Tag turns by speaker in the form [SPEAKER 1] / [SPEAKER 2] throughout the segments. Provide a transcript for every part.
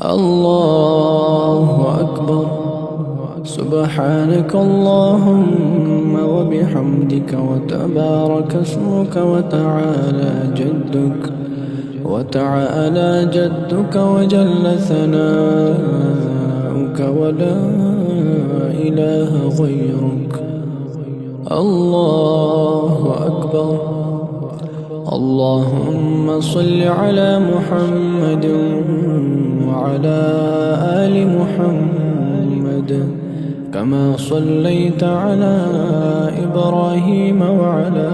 [SPEAKER 1] الله أكبر. سبحانك اللهم وبحمدك وتبارك اسمك وتعالى جدك وجل ثناؤك ولا إله غيرك. الله أكبر. اللهم صل على محمد وعلى آل محمد كما صليت على إبراهيم وعلى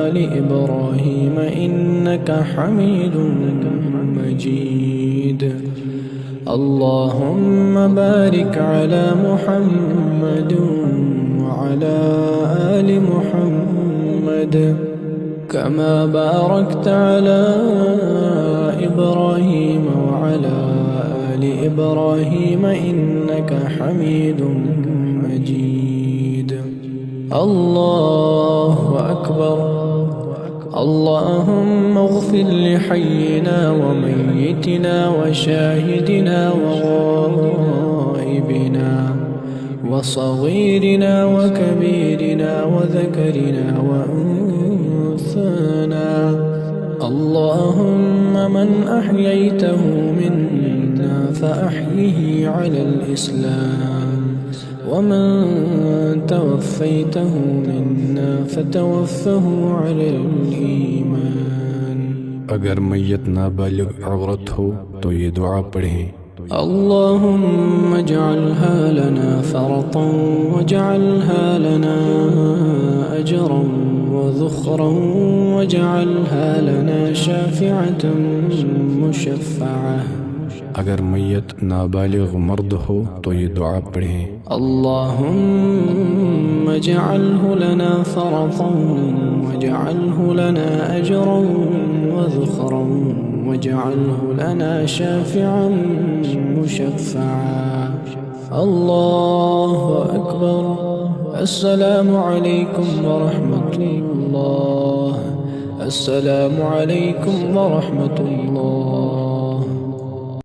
[SPEAKER 1] آل إبراهيم إنك حميد مجيد. اللهم بارك على محمد وعلى آل محمد كما باركت على إبراهيم وعلى آل إبراهيم إنك حميد مجيد. الله أكبر. اللهم اغفر لحينا وميتنا وشاهدنا وغائبنا وصغيرنا وكبيرنا وذكرنا وأنثانا. اللهم من أحييته منا فأحيه على الإسلام ومن توفيته منا فتوفه على الإيمان.
[SPEAKER 2] अगर मैयत नाबालिग औरत हो तो ये दुआ पढ़ें:
[SPEAKER 1] اللهم اجعلها لنا فرطا واجعلها لنا أجرا وذخرا واجعلها لنا شافعة مشفعة.
[SPEAKER 2] अगर मैयत नाबालिग मर्द हो तो ये दुआ पढ़ें:
[SPEAKER 1] اللهم اجعله لنا فرطا واجعله لنا أجرا وذخرا واجعله لنا شافعا مشفعا. الله أكبر. السلام عليكم ورحمة الله. السلام عليكم ورحمة الله.